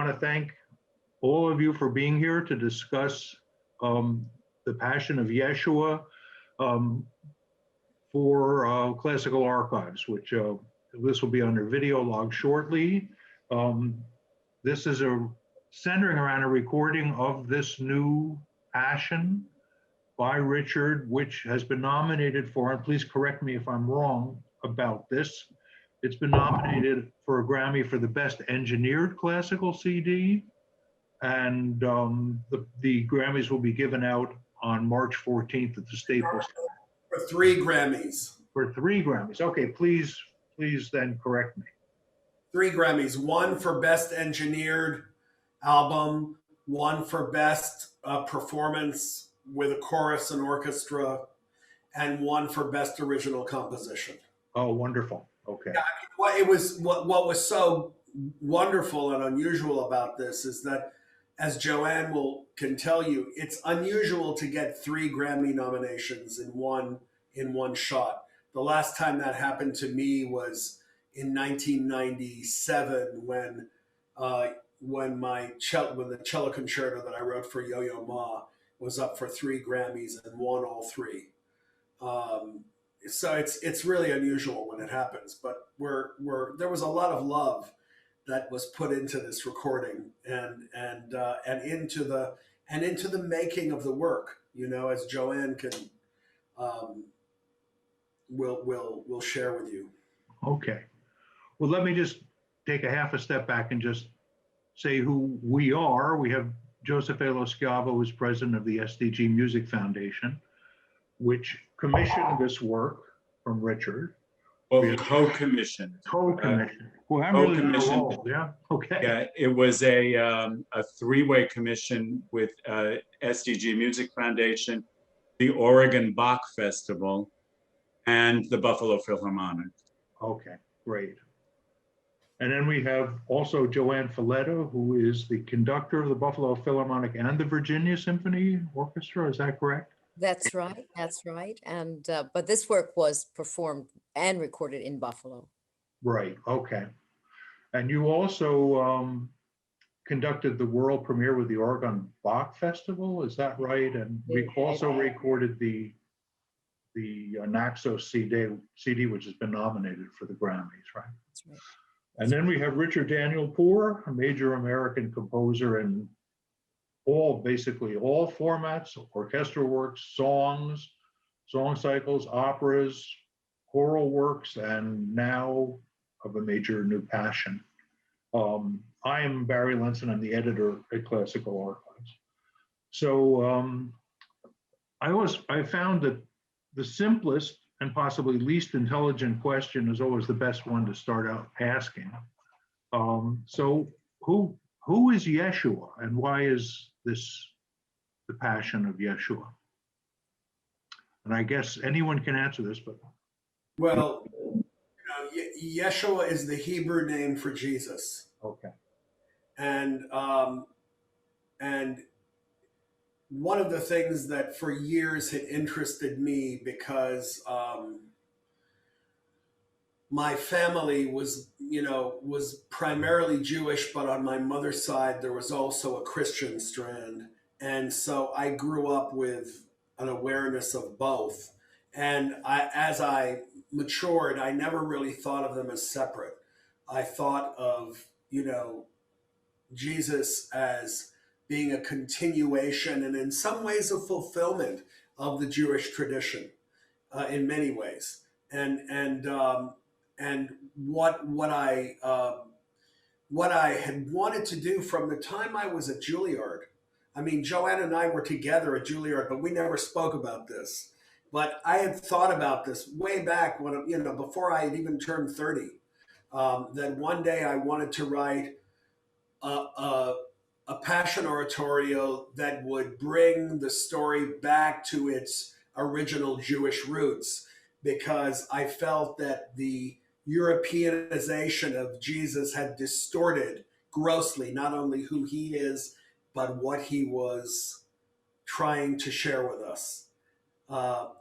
want to thank all of you for being here to discuss the Passion of Yeshua for Classical Archives, which this will be under video log shortly. This is centering around a recording of this new Passion by Richard, which has been nominated for, and please correct me if I'm wrong about this, it's been nominated for a Grammy for the Best Engineered Classical CD, and the Grammys will be given out on March 14th at the Staples. For 3 Grammys. For 3 Grammys. Okay, please then correct me. 3 Grammys, 1 for Best Engineered Album, 1 for Best Performance with a chorus and orchestra, and 1 for Best Original Composition. Oh, wonderful. Okay. Yeah, I mean, what was so wonderful and unusual about this is that, as JoAnn can tell you, it's unusual to get 3 Grammy nominations in one shot. The last time that happened to me was in 1997 when the cello concerto that I wrote for Yo-Yo Ma was up for 3 Grammys and won all 3. So it's really unusual when it happens, but there was a lot of love that was put into this recording and into the making of the work, you know, as JoAnn can will share with you. Okay. Well, let me just take a half a step back and just say who we are. We have Joseph A. LoSchiavo, who's president of the SDG Music Foundation, which commissioned this work from Richard. Well, co-commissioned. Co-commissioned. Well, I'm really involved, yeah? Okay. Yeah, it was a 3-way commission with SDG Music Foundation, the Oregon Bach Festival, and the Buffalo Philharmonic. Okay, great. And then we have also JoAnn Falletta, who is the conductor of the Buffalo Philharmonic and the Virginia Symphony Orchestra. Is that correct? That's right. That's right. And but this work was performed and recorded in Buffalo. Right. Okay. And you also conducted the world premiere with the Oregon Bach Festival. Is that right? And we also recorded the Naxos CD, which has been nominated for the Grammys, right? That's right. And then we have Richard Danielpour, a major American composer in basically all formats: orchestral works, songs, song cycles, operas, choral works, and now of a major new passion. I am Barry Lenson. I'm the editor at Classical Archives. So I found that the simplest and possibly least intelligent question is always the best one to start out asking. So who is Yeshua, and why is this the Passion of Yeshua? And I guess anyone can answer this, but. Well, Yeshua is the Hebrew name for Jesus. Okay. And one of the things that for years had interested me, because my family was primarily Jewish, but on my mother's side, there was also a Christian strand. And so I grew up with an awareness of both. And as I matured, I never really thought of them as separate. I thought of, Jesus as being a continuation and in some ways a fulfillment of the Jewish tradition in many ways. And what I had wanted to do from the time I was at Juilliard. I mean, JoAnn and I were together at Juilliard, but we never spoke about this. But I had thought about this way back when, before I had even turned 30, that one day I wanted to write a passion oratorio that would bring the story back to its original Jewish roots, because I felt that the Europeanization of Jesus had distorted grossly not only who he is, but what he was trying to share with us.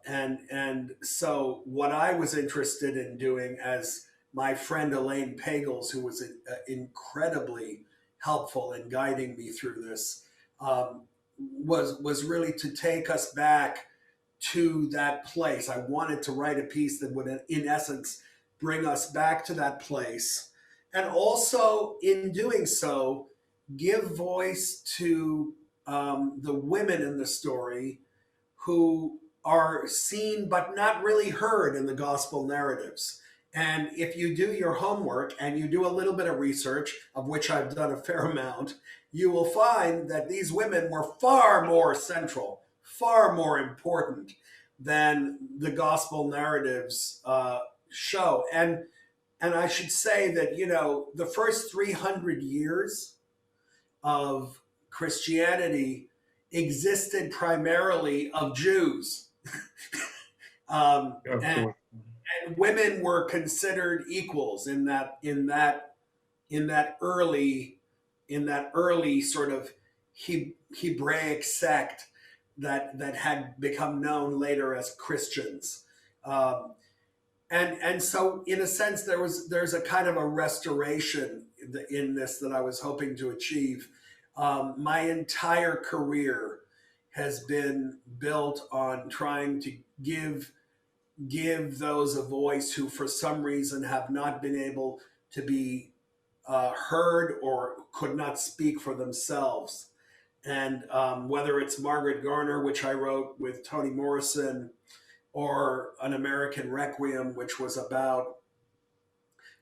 And so what I was interested in doing, as my friend Elaine Pagels, who was incredibly helpful in guiding me through this, was really to take us back to that place. I wanted to write a piece that would, in essence, bring us back to that place. And also, in doing so, give voice to the women in the story who are seen but not really heard in the gospel narratives. And if you do your homework and you do a little bit of research, of which I've done a fair amount, you will find that these women were far more central, far more important than the gospel narratives show. And I should say that, you know, the first 300 years of Christianity existed primarily of Jews. And women were considered equals in that early sort of Hebraic sect that had become known later as Christians. And so, in a sense, there's a kind of a restoration in this that I was hoping to achieve. My entire career has been built on trying to give those a voice who, for some reason, have not been able to be heard or could not speak for themselves. And whether it's Margaret Garner, which I wrote with Toni Morrison, or An American Requiem, which was about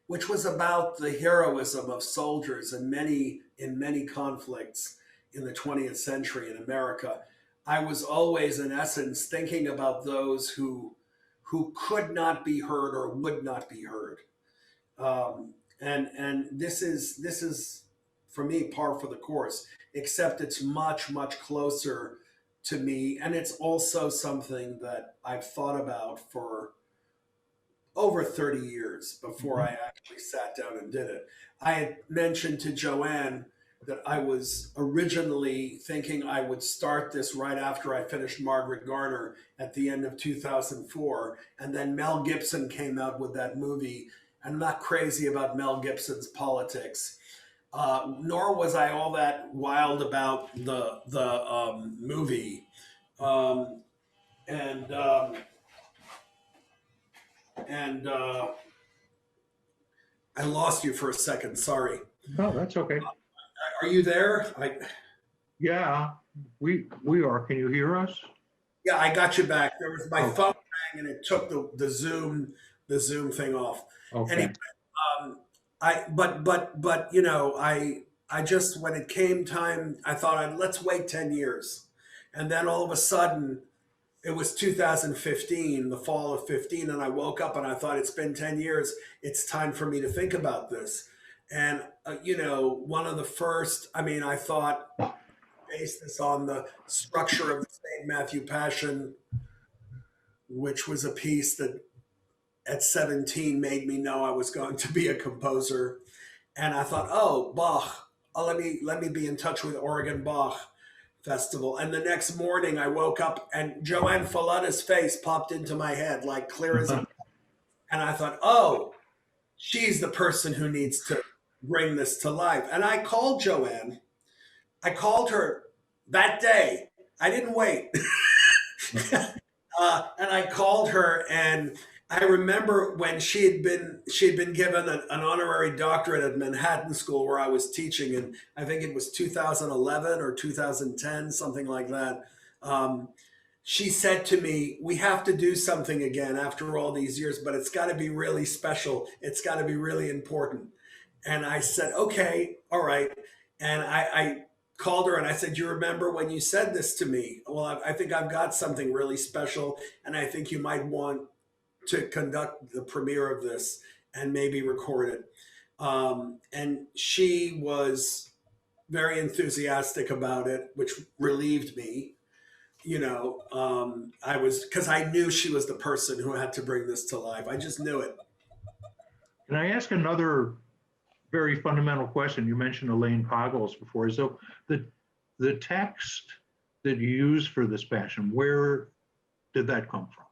the heroism of soldiers in many conflicts in the 20th century in America. I was always, in essence, thinking about those who could not be heard or would not be heard. And this is for me par for the course, except it's much, much closer to me. And it's also something that I've thought about for over 30 years before I actually sat down and did it. I had mentioned to JoAnn that I was originally thinking I would start this right after I finished Margaret Garner at the end of 2004. And then Mel Gibson came out with that movie. I'm not crazy about Mel Gibson's politics. Nor was I all that wild about the movie. I lost you for a second. Sorry. No, that's okay. Are you there? Yeah, we are. Can you hear us? Yeah, I got you back. There was my phone rang and it took the Zoom thing off. Okay. Anyway, but you know, I just, when it came time, I thought let's wait 10 years. And then all of a sudden it was 2015, the fall of 15, and I woke up and I thought, it's been 10 years. It's time for me to think about this. And you know, one of the first, I thought, based this on the structure of the St. Matthew Passion, which was a piece that at 17 made me know I was going to be a composer. And I thought, oh, Bach, let me be in touch with Oregon Bach Festival. And the next morning I woke up and JoAnn Falletta's face popped into my head, like clear as a... And I thought, oh, she's the person who needs to bring this to life. And I called JoAnn. I called her that day. I didn't wait. And I called her, and I remember when she had been given an honorary doctorate at Manhattan School where I was teaching, and I think it was 2011 or 2010, something like that. She said to me, we have to do something again after all these years, but it's got to be really special. It's got to be really important. And I said, okay, all right. And I called her and I said, you remember when you said this to me? Well, I think I've got something really special, and I think you might want to conduct the premiere of this and maybe record it. And she was very enthusiastic about it, which relieved me. You know, because I knew she was the person who had to bring this to life. I just knew it. Can I ask another very fundamental question? You mentioned Elaine Pagels before. So the text that you use for this Passion, where did that come from?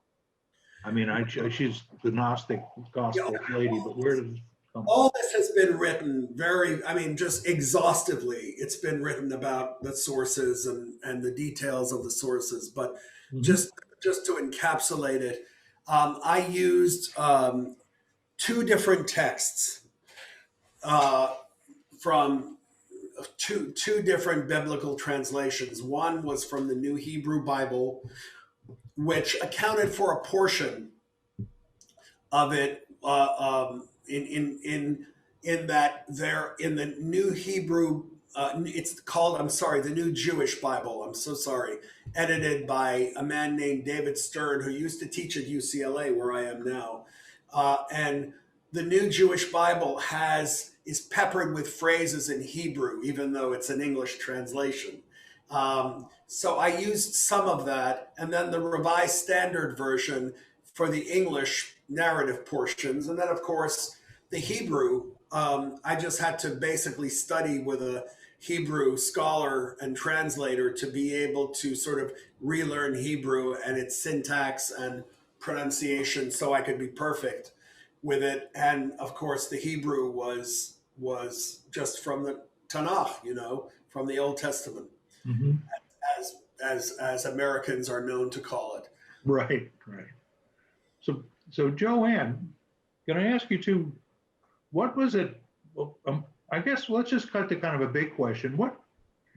She's the Gnostic gospel lady, but where did it come All this has been written just exhaustively. It's been written about the sources and the details of the sources, but Mhm. just to encapsulate it, I used two different texts from two different biblical translations. One was from the New Hebrew Bible, which accounted for a portion of it in that there in the New Hebrew. It's called, I'm sorry, the New Jewish Bible. I'm so sorry. Edited by a man named David Stern, who used to teach at UCLA, where I am now. And the New Jewish Bible is peppered with phrases in Hebrew, even though it's an English translation. So I used some of that, and then the Revised Standard Version for the English narrative portions. And then, of course, the Hebrew, I just had to basically study with a Hebrew scholar and translator to be able to sort of relearn Hebrew and its syntax and pronunciation so I could be perfect with it. And of course, the Hebrew was just from the Tanakh, from the Old Testament, Mhm. as Americans are known to call it. Right, right. So JoAnn, can I ask you too, what was it? Well, I guess let's just cut to kind of a big question. What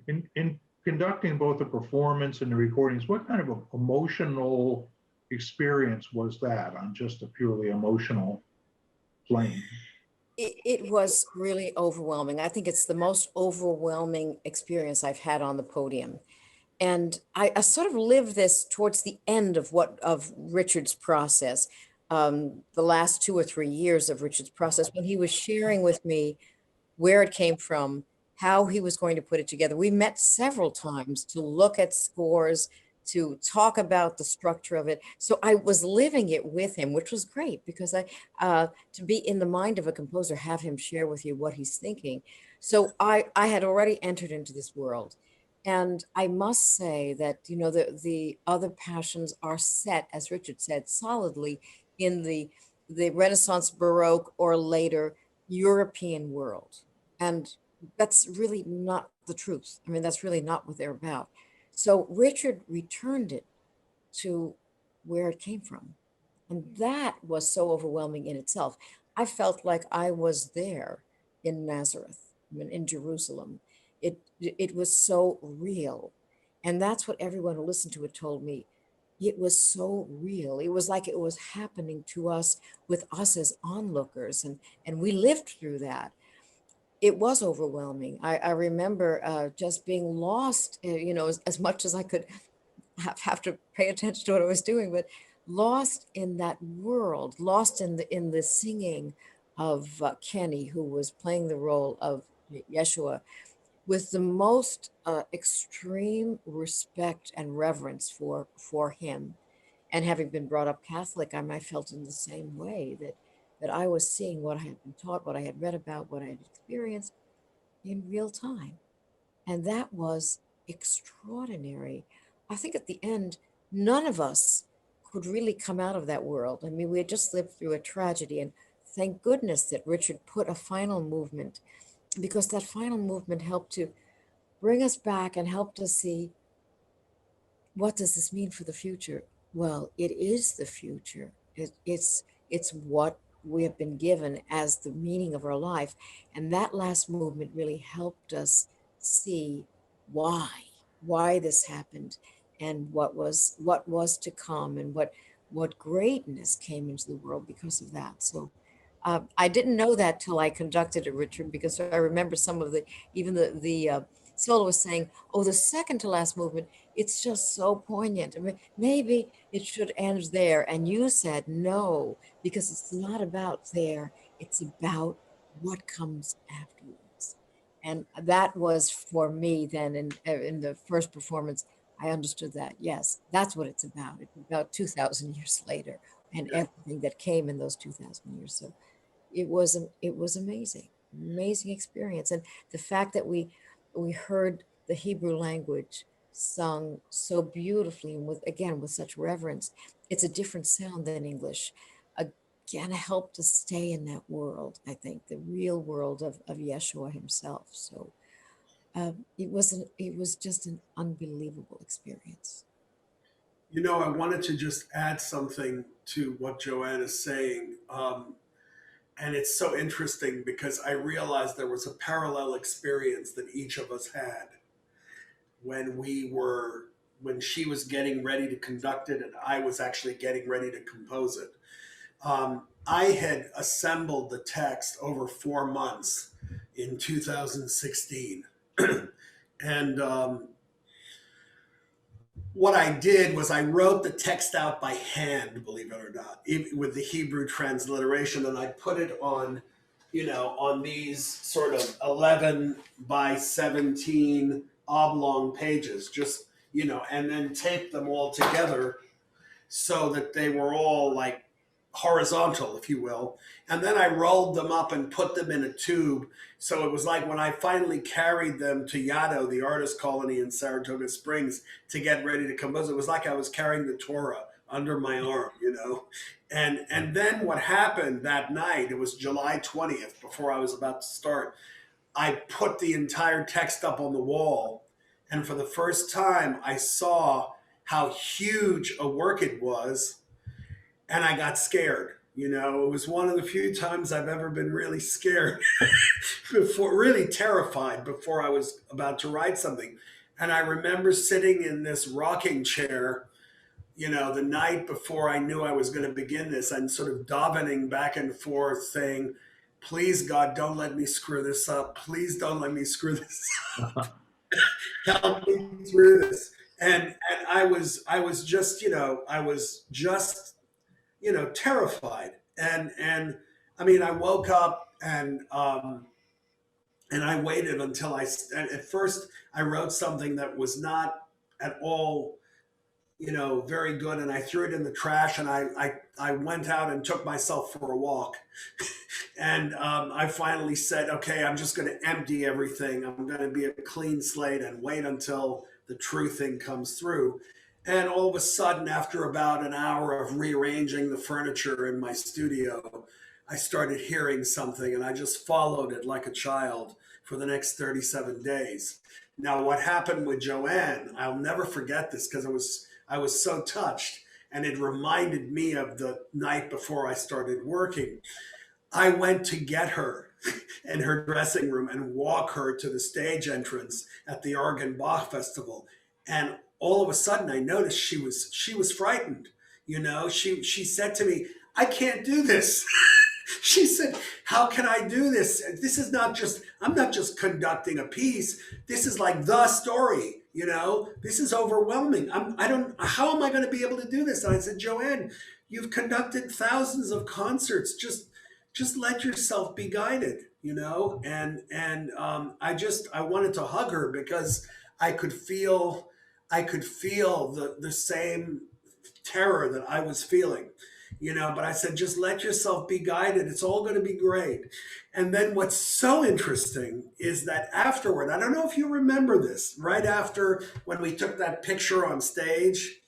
in conducting both the performance and the recordings, what kind of a emotional experience was that on just a purely emotional plane? It was really overwhelming. I think it's the most overwhelming experience I've had on the podium. And I sort of lived this towards the end of Richard's process, the last 2 or 3 years of Richard's process, when he was sharing with me where it came from, how he was going to put it together. We met several times to look at scores, to talk about the structure of it. So I was living it with him, which was great because to be in the mind of a composer, have him share with you what he's thinking. So I had already entered into this world. And I must say that, the other passions are set, as Richard said, solidly in the Renaissance, Baroque, or later European world. And that's really not the truth. I mean, that's really not what they're about. So Richard returned it to where it came from. And that was so overwhelming in itself. I felt like I was there in Nazareth, in Jerusalem. It was so real. And that's what everyone who listened to it told me. It was so real. It was like it was happening to us with us as onlookers. And we lived through that. It was overwhelming. I remember just being lost, as much as I could have to pay attention to what I was doing, but lost in that world, lost in the singing of Kenny, who was playing the role of Yeshua, with the most extreme respect and reverence for him. And having been brought up Catholic, I felt in the same way that I was seeing what I had been taught, what I had read about, what I had experienced in real time. And that was extraordinary. I think at the end, none of us could really come out of that world. I mean, we had just lived through a tragedy, and thank goodness that Richard put a final movement, because that final movement helped to bring us back and helped us see, what does this mean for the future? Well, it is the future. It's what we have been given as the meaning of our life. And that last movement really helped us see why this happened, and what was to come, and what greatness came into the world because of that. So I didn't know that till I conducted it, Richard, because I remember some of even the soloist saying, "Oh, the second to last movement, it's just so poignant. I mean, maybe it should end there." And you said no, because it's not about there. It's about what comes afterwards. And that was for me then in the first performance. I understood that. Yes, that's what it's about. It's about 2,000 years later and everything that came in those 2,000 years. So it was amazing experience. And the fact that we heard the Hebrew language sung so beautifully and with such reverence. It's a different sound than English. can't help to stay in that world. I think the real world of Yeshua himself. So it was just an unbelievable experience. You know, I wanted to just add something to what JoAnn is saying. And it's so interesting because I realized there was a parallel experience that each of us had when she was getting ready to conduct it and I was actually getting ready to compose it. I had assembled the text over 4 months in 2016. And what I did was I wrote the text out by hand, believe it or not, with the Hebrew transliteration, and I put it on, on these sort of 11 by 17 oblong pages, just, and then taped them all together so that they were all like horizontal, if you will. And then I rolled them up and put them in a tube. So it was like when I finally carried them to Yaddo, the artist colony in Saratoga Springs, to get ready to compose, it was like I was carrying the Torah under my arm, And then what happened that night, it was July 20th, before I was about to start, I put the entire text up on the wall. And for the first time, I saw how huge a work it was. And I got scared. It was one of the few times I've ever been really scared before, really terrified before I was about to write something. And I remember sitting in this rocking chair, the night before I knew I was going to begin this, and sort of davening back and forth saying, please, God, don't let me screw this up. Please don't let me screw this up. Help me through this. And I was just, terrified. And I mean, I woke up and I waited until at first I wrote something that was not at all, very good. And I threw it in the trash, and I went out and took myself for a walk. And I finally said, okay, I'm just going to empty everything. I'm going to be a clean slate and wait until the true thing comes through. And all of a sudden, after about an hour of rearranging the furniture in my studio, I started hearing something, and I just followed it like a child for the next 37 days. Now, what happened with JoAnn, I'll never forget this because I was so touched, and it reminded me of the night before I started working. I went to get her in her dressing room and walk her to the stage entrance at the Oregon Bach Festival. And all of a sudden I noticed she was frightened. She said to me, I can't do this. She said, how can I do this? This is I'm not just conducting a piece. This is like the story, this is overwhelming. How am I going to be able to do this? And I said, JoAnn, you've conducted thousands of concerts. Just let yourself be guided, and I wanted to hug her because I could feel the same terror that I was feeling, but I said, just let yourself be guided. It's all going to be great. And then what's so interesting is that afterward, I don't know if you remember this, right after when we took that picture on stage,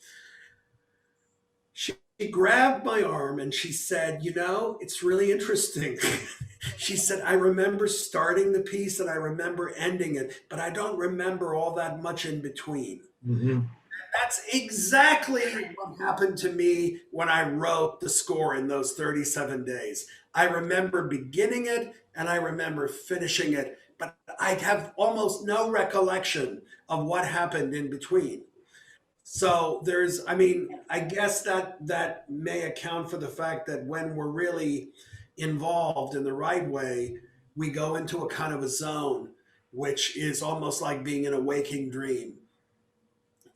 she grabbed my arm and she said, it's really interesting. She said, I remember starting the piece and I remember ending it, but I don't remember all that much in between. Mm-hmm. That's exactly what happened to me when I wrote the score in those 37 days. I remember beginning it and I remember finishing it, but I have almost no recollection of what happened in between. So I guess that may account for the fact that when we're really involved in the right way, we go into a kind of a zone, which is almost like being in a waking dream.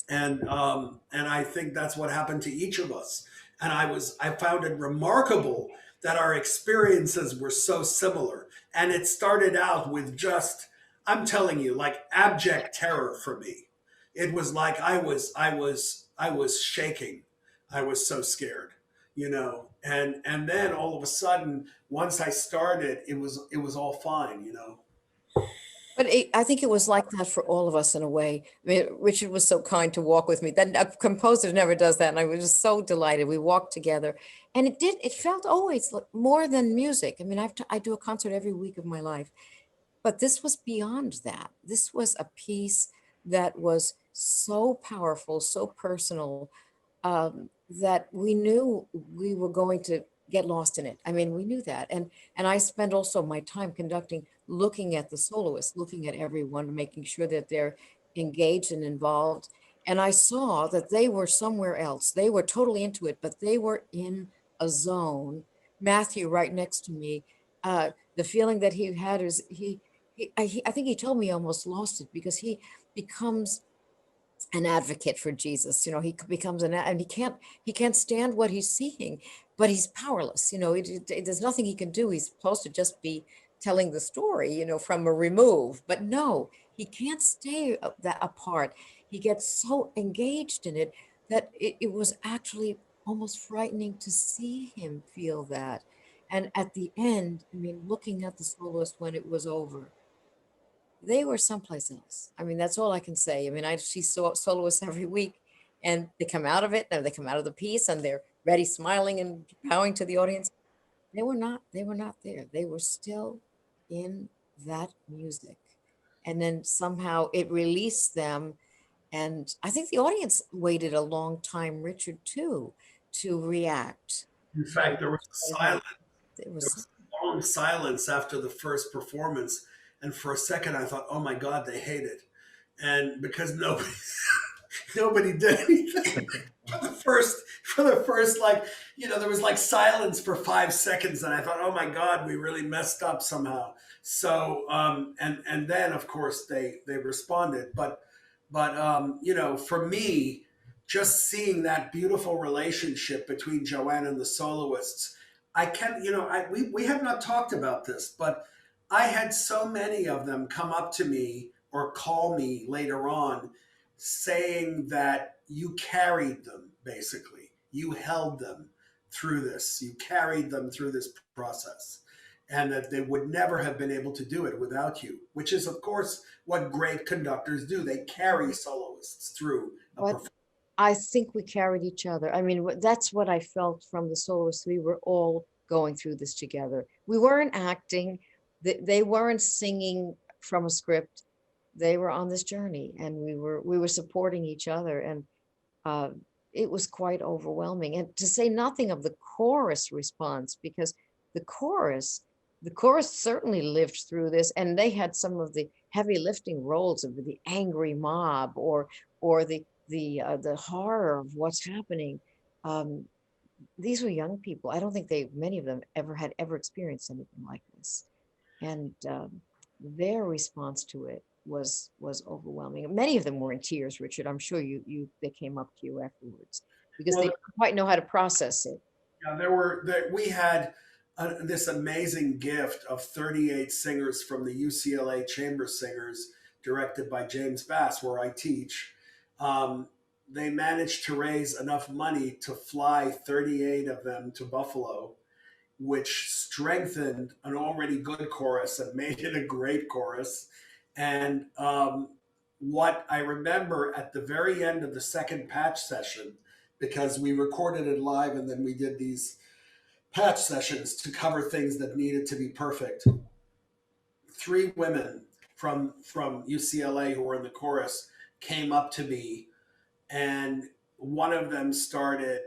And I think that's what happened to each of us. And I found it remarkable that our experiences were so similar. And it started out with just, I'm telling you, like abject terror for me. It was like I was shaking. I was so scared, and then all of a sudden, once I started, it was all fine, But I think it was like that for all of us in a way. I mean, Richard was so kind to walk with me. That a composer never does that, and I was just so delighted. We walked together, and it felt always like more than music. I mean, I do a concert every week of my life, but this was beyond that. This was a piece that was so powerful, so personal, that we knew we were going to get lost in it. I mean, we knew that. And I spend also my time conducting, looking at the soloists, looking at everyone, making sure that they're engaged and involved. And I saw that they were somewhere else. They were totally into it, but they were in a zone. Matthew, right next to me, the feeling that he had is I think he told me he almost lost it because he becomes an advocate for Jesus. You know, he becomes and he can't stand what he's seeing, but he's powerless. You know, there's nothing he can do. He's supposed to just be telling the story, you know, from a remove, but no, he can't stay that apart. He gets so engaged in it that it was actually almost frightening to see him feel that. And at the end, I mean, looking at the soloist when it was over, they were someplace else. I mean, that's all I can say. I mean, I see soloists every week, and they come out of it, and they come out of the piece, and they're ready, smiling and bowing to the audience. They were not. They were not there. They were still in that music, and then somehow it released them. And I think the audience waited a long time, Richard, too, to react. In fact, there was silence. It There was was a long silence after the first performance, and for a second I thought, "Oh my God, they hate it," and because nobody nobody did anything for the first like there was like silence for 5 seconds, and I thought, "Oh my God, we really messed up somehow." So and then of course they responded, but for me, just seeing that beautiful relationship between JoAnn and the soloists. I can, we have not talked about this, but I had so many of them come up to me or call me later on saying that you carried them, basically. You held them through this. You carried them through this process. And that they would never have been able to do it without you, which is, of course, what great conductors do. They carry soloists through a but performance. I think we carried each other. I mean, that's what I felt from the soloists. We were all going through this together. We weren't acting. They weren't singing from a script. They were on this journey, and we were supporting each other, and uh, it was quite overwhelming. And to say nothing of the chorus response, because the chorus, the chorus certainly lived through this, and they had some of the heavy lifting roles of the angry mob or the horror of what's happening. Um, these were young people. I don't think many of them had ever experienced anything like this, and their response to it was overwhelming. Many of them were in tears, Richard. I'm sure they came up to you afterwards because Well, they didn't quite know how to process it. yeah, we had this amazing gift of 38 singers from the UCLA Chamber Singers, directed by James Bass, where I teach. They managed to raise enough money to fly 38 of them to Buffalo, which strengthened an already good chorus and made it a great chorus. And what I remember at the very end of the second patch session, because we recorded it live and then we did these patch sessions to cover things that needed to be perfect. 3 women from UCLA who were in the chorus came up to me, and one of them started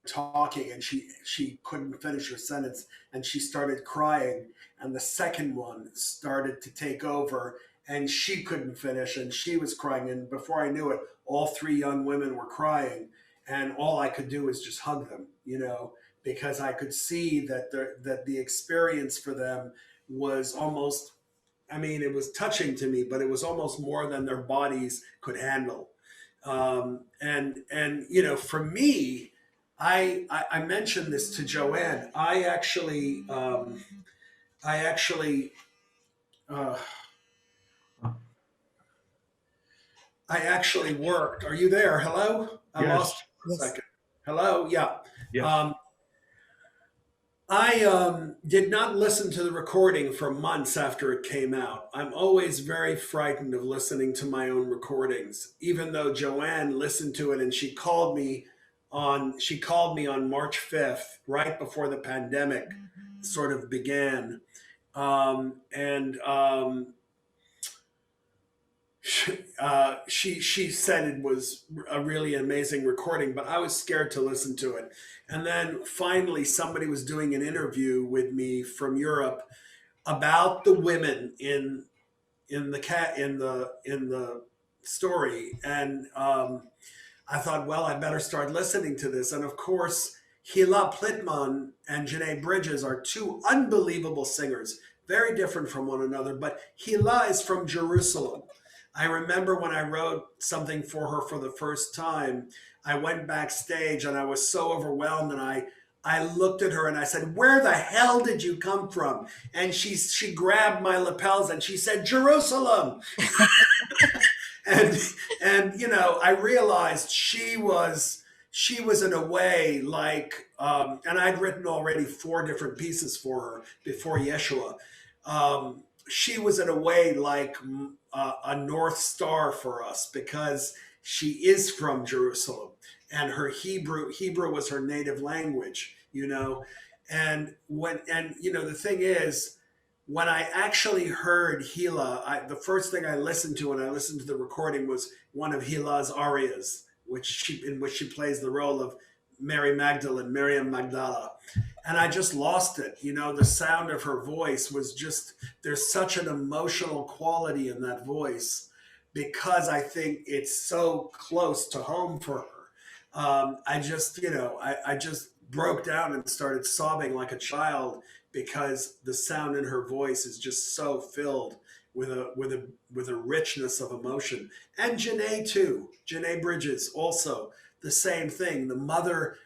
talking, and she couldn't finish her sentence, and she started crying, and the second one started to take over, and she couldn't finish, and she was crying, and before I knew it, all 3 young women were crying, and all I could do was just hug them, because I could see that the experience for them was almost, I mean, it was touching to me, but it was almost more than their bodies could handle. And for me, I mentioned this to JoAnn. I actually uh, worked. Are you there? Hello? I Yes. lost you for a Yes. second. Hello? Yeah. Yes. I did not listen to the recording for months after it came out. I'm always very frightened of listening to my own recordings, even though JoAnn listened to it and she called me on March 5th, right before the pandemic sort of began. And she said it was a really amazing recording, but I was scared to listen to it. And then finally, somebody was doing an interview with me from Europe about the women in the story, and I thought, well, I better start listening to this. And of course, Hila Plitmann and Janae Bridges are two unbelievable singers, very different from one another. But Hila is from Jerusalem. I remember when I wrote something for her for the first time, I went backstage and I was so overwhelmed, and I looked at her and I said, "Where the hell did you come from?" And she grabbed my lapels and she said, "Jerusalem." and I realized she was in a way like, and I'd written already 4 different pieces for her before Yeshua. She was in a way like a North Star for us, because she is from Jerusalem, and her Hebrew was her native language, and the thing is, when I actually heard Hila, the first thing I listened to when I listened to the recording was one of Hila's arias, in which she plays the role of Mary Miriam Magdala. And I just lost it. The sound of her voice was just, there's such an emotional quality in that voice, because I think it's so close to home for her. I just broke down and started sobbing like a child, because the sound in her voice is just so filled with a richness of emotion. And Janae too. Janae Bridges also the same thing. The mother.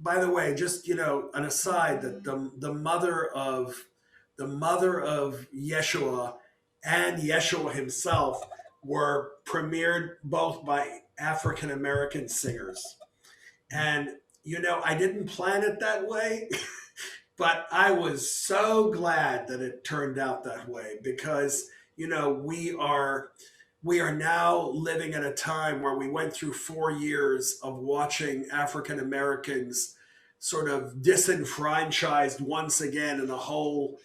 By the way, just an aside, that the mother of Yeshua and Yeshua himself were premiered both by African American singers, and I didn't plan it that way. But I was so glad that it turned out that way, because we are now living at a time where we went through 4 years of watching African Americans sort of disenfranchised once again in a whole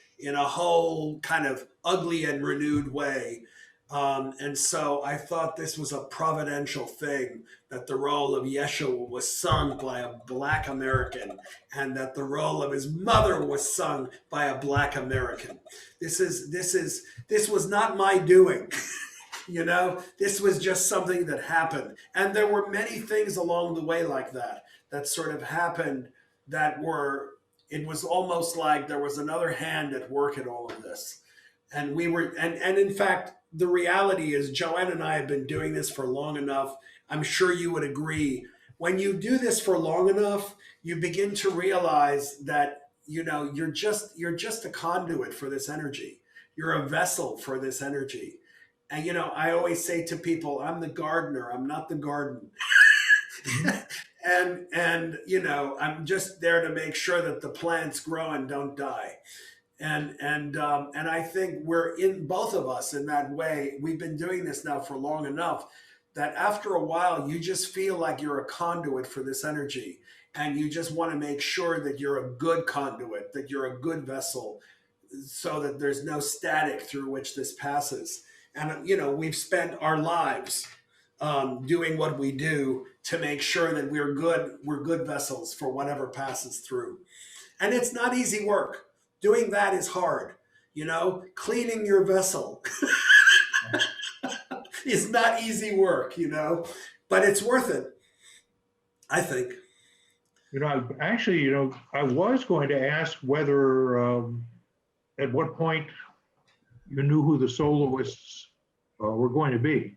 kind of ugly and renewed way. And so I thought this was a providential thing, that the role of Yeshua was sung by a Black American, and that the role of his mother was sung by a Black American. This was not my doing. This was just something that happened. And there were many things along the way like that sort of happened, it was almost like there was another hand at work in all of this. And and in fact, the reality is, JoAnn and I have been doing this for long enough. I'm sure you would agree. When you do this for long enough, you begin to realize that, you're just a conduit for this energy. You're a vessel for this energy. And, I always say to people, I'm the gardener, I'm not the garden. and I'm just there to make sure that the plants grow and don't die. And I think we're in, both of us, in that way. We've been doing this now for long enough that after a while, you just feel like you're a conduit for this energy. And you just want to make sure that you're a good conduit, that you're a good vessel, so that there's no static through which this passes. And, we've spent our lives doing what we do to make sure that we're good vessels for whatever passes through. And it's not easy work. Doing that is hard. Cleaning your vessel is not easy work, but it's worth it, I think. Actually, I was going to ask whether at what point you knew who the soloists were going to be.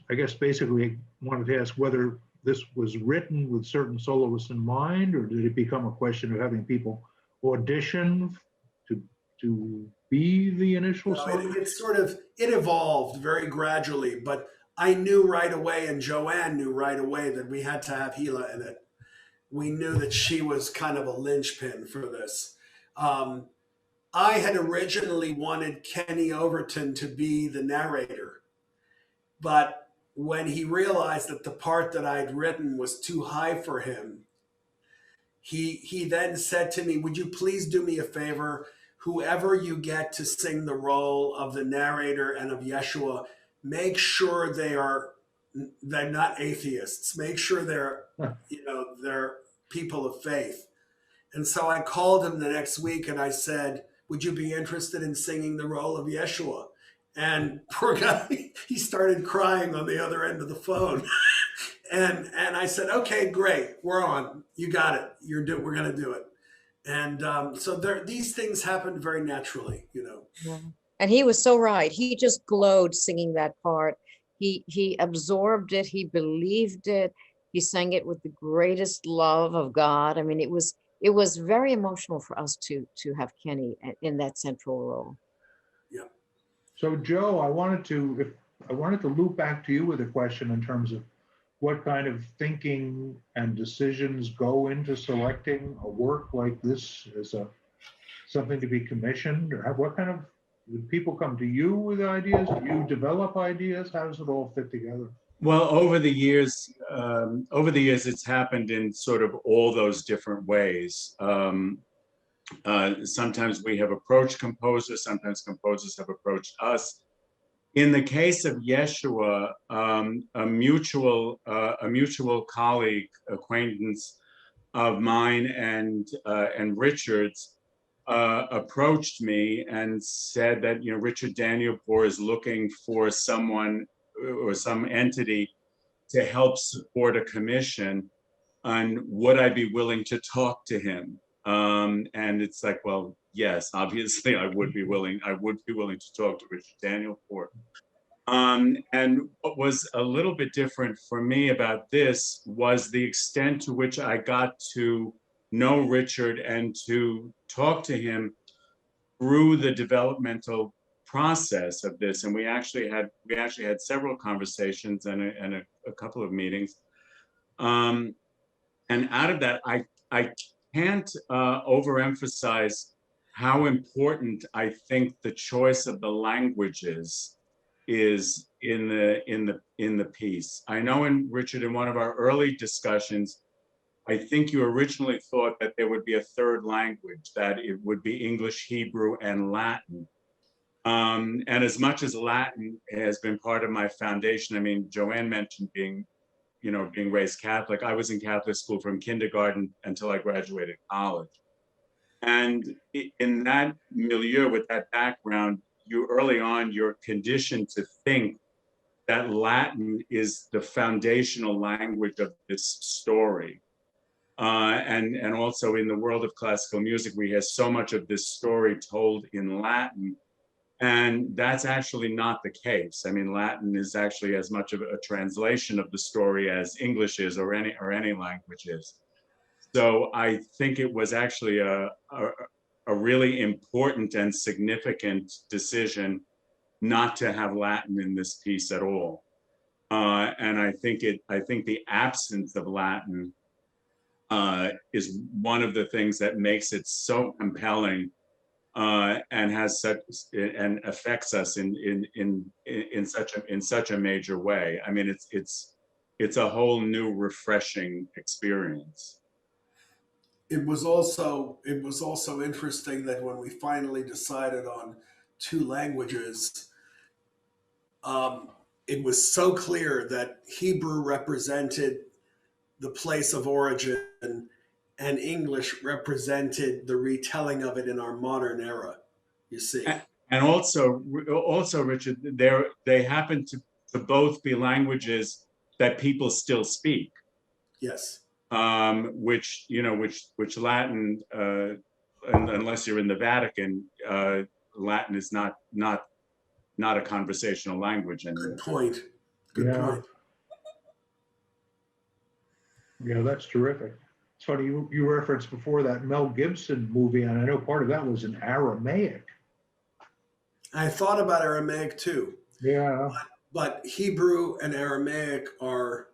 I guess basically wanted to ask whether this was written with certain soloists in mind, or did it become a question of having people audition to be the initial soloist? It evolved very gradually, but I knew right away, and JoAnn knew right away, that we had to have Hila in it. we knew that she was kind of a linchpin for this. I had originally wanted Kenny Overton to be the narrator, but when he realized that the part that I'd written was too high for him, he then said to me, "Would you please do me a favor? Whoever you get to sing the role of the narrator and of Yeshua, make sure they're not atheists. Make sure they're people of faith." And so I called him the next week and I said, "Would you be interested in singing the role of Yeshua?" And poor guy, he started crying on the other end of the phone. and I said, "Okay, great, we're on. You got it. We're gonna do it." And so these things happened very naturally, Yeah. And he was so right. He just glowed singing that part. He absorbed it. He believed it. He sang it with the greatest love of God. I mean, it was very emotional for us to have Kenny in that central role. Yeah. So Joe, I wanted to loop back to you with a question in terms of what kind of thinking and decisions go into selecting a work like this as something to be commissioned, or what kind of, do people come to you with ideas? Do you develop ideas? How does it all fit together? Well, over the years, it's happened in sort of all those different ways. Sometimes we have approached composers, sometimes composers have approached us. In the case of Yeshua, a mutual colleague, acquaintance of mine and Richard's approached me and said that Richard Danielpour is looking for someone or some entity to help support a commission, and would I be willing to talk to him? And it's like, well, yes, obviously I would be willing to talk to Richard Danielpour. And what was a little bit different for me about this was the extent to which I got to know Richard and to talk to him through the developmental process of this. And we actually had several conversations and a couple of meetings. And out of that, I can't overemphasize how important I think the choice of the languages is in the piece. I know, Richard, in one of our early discussions, I think you originally thought that there would be a third language, that it would be English, Hebrew, and Latin. And as much as Latin has been part of my foundation, I mean, JoAnn mentioned being raised Catholic. I was in Catholic school from kindergarten until I graduated college. And in that milieu, with that background, you're conditioned to think that Latin is the foundational language of this story. And also in the world of classical music, we have so much of this story told in Latin. And that's actually not the case. I mean, Latin is actually as much of a translation of the story as English is, or any language is. So I think it was actually a really important and significant decision not to have Latin in this piece at all. And I think the absence of Latin is one of the things that makes it so compelling, and affects us in such a major way. I mean, it's a whole new, refreshing experience. It was also interesting that when we finally decided on 2 languages, it was so clear that Hebrew represented the place of origin and English represented the retelling of it in our modern era, you see. And also, Richard, they happen to both be languages that people still speak. Yes. Which Latin, unless you're in the Vatican, Latin is not a conversational language anymore. Good point. Good point. Yeah, that's terrific. It's funny, you referenced before that Mel Gibson movie, and I know part of that was in Aramaic. I thought about Aramaic too. Yeah. But Hebrew and Aramaic are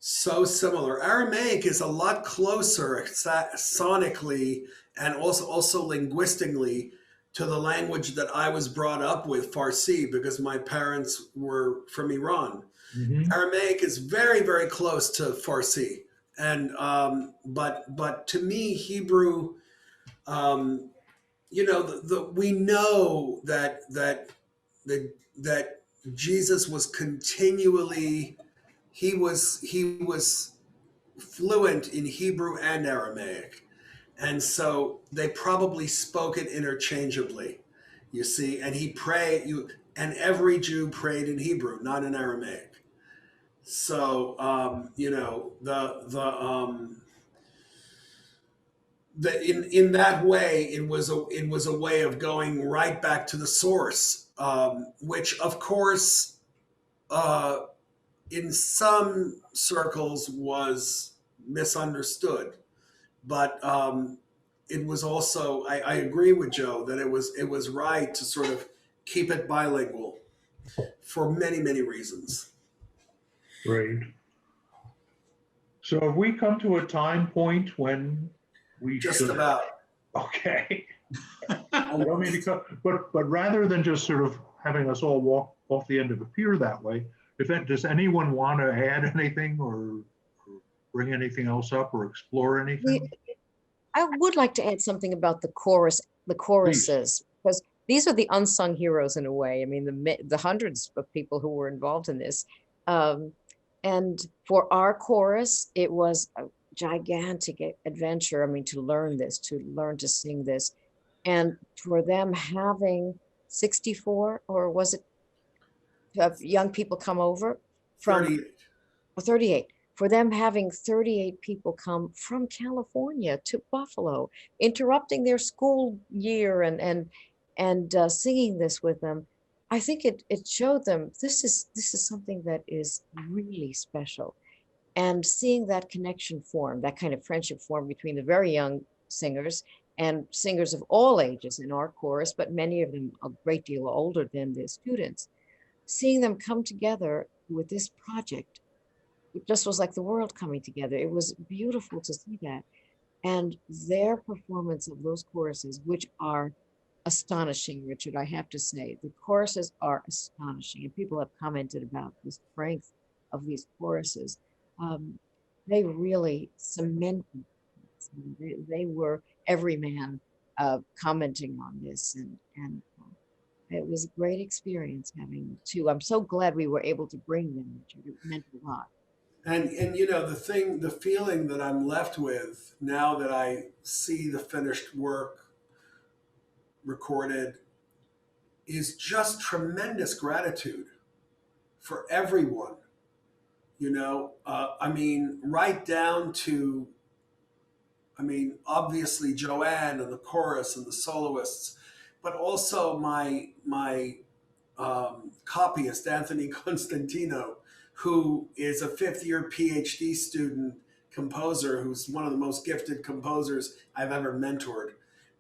so similar. Aramaic is a lot closer sonically and also linguistically to the language that I was brought up with, Farsi, because my parents were from Iran. Mhm. Aramaic is very, very close to Farsi, and but to me, Hebrew, um, we know that Jesus was continually he was fluent in Hebrew and Aramaic, and so they probably spoke it interchangeably. You see, and he prayed and every Jew prayed in Hebrew, not in Aramaic. So in that way, it was a way of going right back to the source, which of course, uh, in some circles was misunderstood, but it was also, I agree with Joe that it was right to sort of keep it bilingual for many, many reasons. Great. So have we come to a time point when we Just should, about. okay. I don't mean to cut, but rather than just sort of having us all walk off the end of a pier that way, does anyone want to add anything or bring anything else up or explore anything? I would like to add something about the Please. choruses, because these are the unsung heroes in a way. I mean, the hundreds of people who were involved in this. And for our chorus, it was a gigantic adventure. I mean, to learn to sing this. And for them having 64, or was it young people come over from 38. 38, for them having 38 people come from California to Buffalo, interrupting their school year and singing this with them. I think it showed them this is something that is really special, and seeing that connection form, that kind of friendship form between the very young singers and singers of all ages in our chorus, but many of them a great deal older than the students. Seeing them come together with this project, it just was like the world coming together. It was beautiful to see that. And their performance of those choruses, which are astonishing, Richard, I have to say, the choruses are astonishing. And people have commented about the strength of these choruses. Um, they really cemented. They were every man commenting on this. And it was a great experience having two. I'm so glad we were able to bring them, Richard. It meant a lot. And the feeling that I'm left with now that I see the finished work recorded is just tremendous gratitude for everyone. I mean, right down to, obviously JoAnn and the chorus and the soloists, but also my copyist Anthony Constantino, who is a fifth-year PhD student composer, who's one of the most gifted composers I've ever mentored.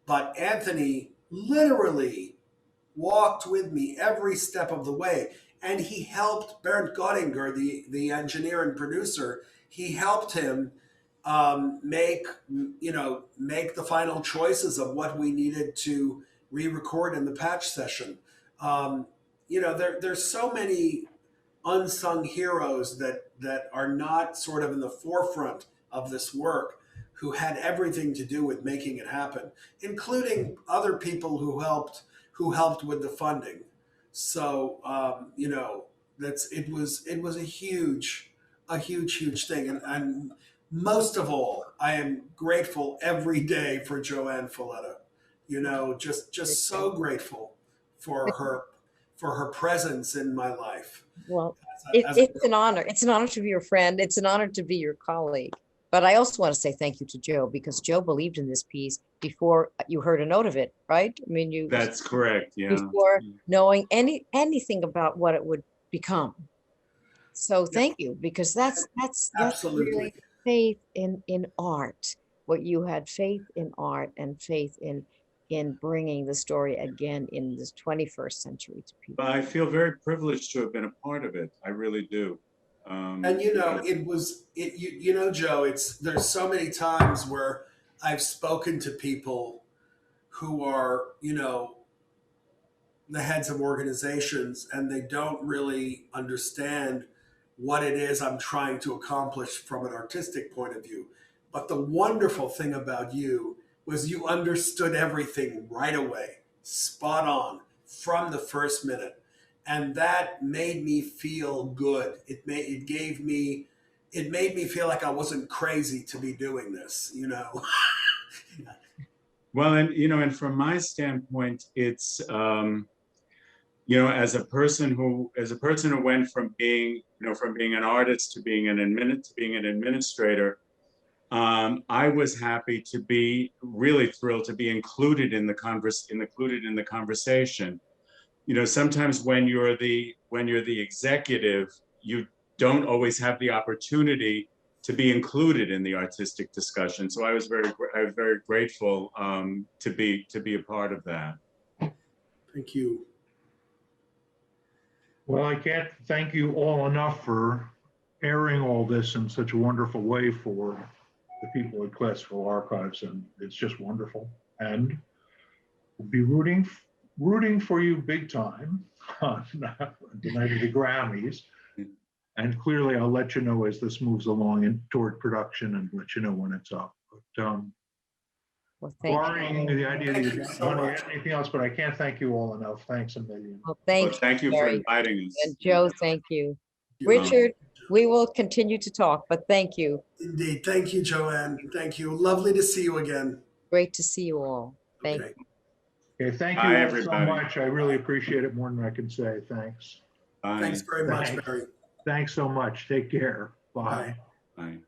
But Anthony literally walked with me every step of the way, and he helped Bernd Gottinger, the engineer and producer. He helped him make the final choices of what we needed to re-record in the patch session. There's so many unsung heroes that are not sort of in the forefront of this work, who had everything to do with making it happen, including other people who helped with the funding. So it was a huge thing, and most of all, I am grateful every day for JoAnn Falletta. Just so grateful for her presence in my life. Well, As it's an honor. It's an honor to be your friend. It's an honor to be your colleague. But I also want to say thank you to Joe, because Joe believed in this piece before you heard a note of it, right? I mean, That's correct. Yeah. before knowing anything about what it would become. So thank you, because that's Absolutely. really faith in art. What you had, faith in art and faith in bringing the story again in this 21st century to people. But I feel very privileged to have been a part of it. I really do. And you know, Joe, there's so many times where I've spoken to people who are, the heads of organizations, and they don't really understand what it is I'm trying to accomplish from an artistic point of view. But the wonderful thing about you was you understood everything right away, spot on, from the first minute. And that made me feel good. It made me feel like I wasn't crazy to be doing this, Well, and from my standpoint, it's as a person who went from being an artist to being an administrator, I was happy to be really thrilled to be included in the conversation. Sometimes when you're the executive, you don't always have the opportunity to be included in the artistic discussion. So I was very grateful to be a part of that. Thank you. Well, I can't thank you all enough for airing all this in such a wonderful way for the people at Classical Archives, and it's just wonderful. And we'll be rooting for you big time on the night of the Grammys. And clearly, I'll let you know as this moves along toward production, and let you know when it's up. But Well, thank barring you. the idea that Thank you you so want to much. add anything else, but I can't thank you all enough. Thanks a million. Well, thank Thank you for Mary. inviting us. And Joe, thank you. You. Richard, we will continue to talk, but thank you. Indeed. Thank you, JoAnn. Thank you. Lovely to see you again. Great to see you all. Thank you. Okay. Okay, thank Bye, you all so everybody. much. I really appreciate it more than I can say. Thanks. Bye. Thanks very much, Thanks. Mary. Thanks so much. Take care. Bye. Bye. Bye.